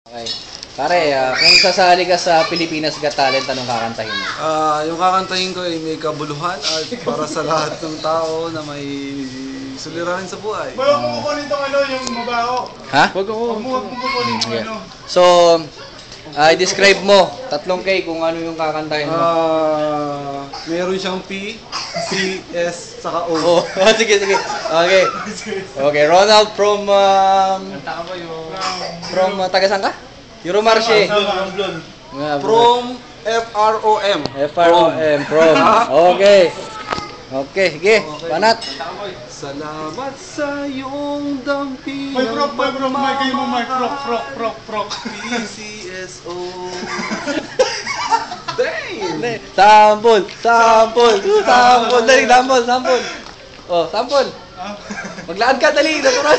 Okay. Pare, kung sasali ka sa Pilipinas Got Talent, anong kakantahin mo? Yung kakantahin ko ay may kabuluhan at para sa lahat ng tao na may suliranin sa buhay. Huwag mo kukunin itong yung mabaho. Ha? Huwag mo kukunin itong So, i-describe mo, 3K kung ano yung kakantahin mo. Meron siyang P, C, S, saka O. Oh, sige. Okay. Okay, Ronald from taga saan ka? Euromarche. From F-R-O-M. FROM, from. Okay. Okay, sige. Panat. Salamat sa iyong dampi May prok, kayo mo may prok. PCSO. Dang! Sample. Dali, sample. Oh, sample. Maglaan ka, dali. Natural.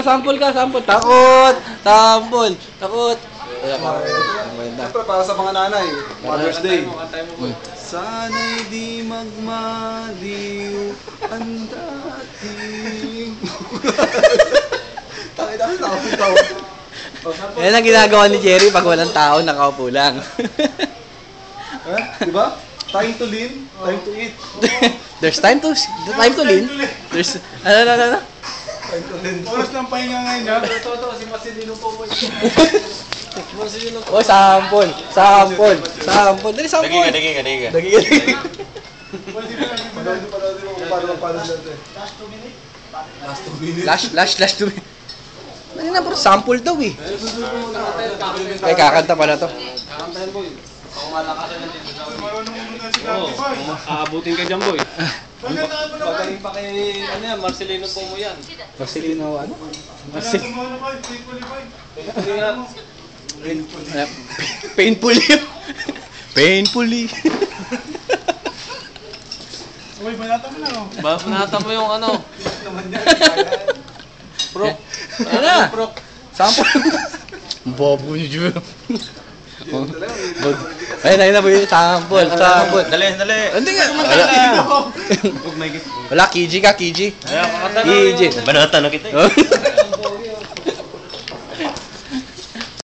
Sample ka. Takot. Siyempre para sa mga nanay, Mother's Day. Sana'y di magmaliw ang dating. Tangin tawa. Yan ang ginagawa ni Jerry pag walang tao, nakaupo lang. Di ba? Time to lean, time to eat. There's time to lean. There's ano. Time to lean. Oras ng pahinga ngayon ha. Si Marcelino po mo. Oh, sample. Dali, sample. Dagiga. Dagiga. Panood mo kung paano magpanos natin. Last 2 minutes. Last to me. Ano na bro, sample daw eh. Ay, kakanta pala to. Kakantahin mo yun. Ako malakasan ng dito sa Marunong muna si Dati Boy. Aabutin ka dyan, boy. Magandaan mo na Boy. Pagaling pa kay, Marcelino po mo yan. Marcelino, ano? Magandaan mo na Boy. Faithfully Boy. Painfully. Boy, banata mo na oh. Banata mo yung ano. Bro. Ano na? Sample. Bobo niyo dyan. Ayun na boy, sample. Dali. Hindi nga. Wala, Kiji ka. Kiji. Kiji. Banata na kita eh.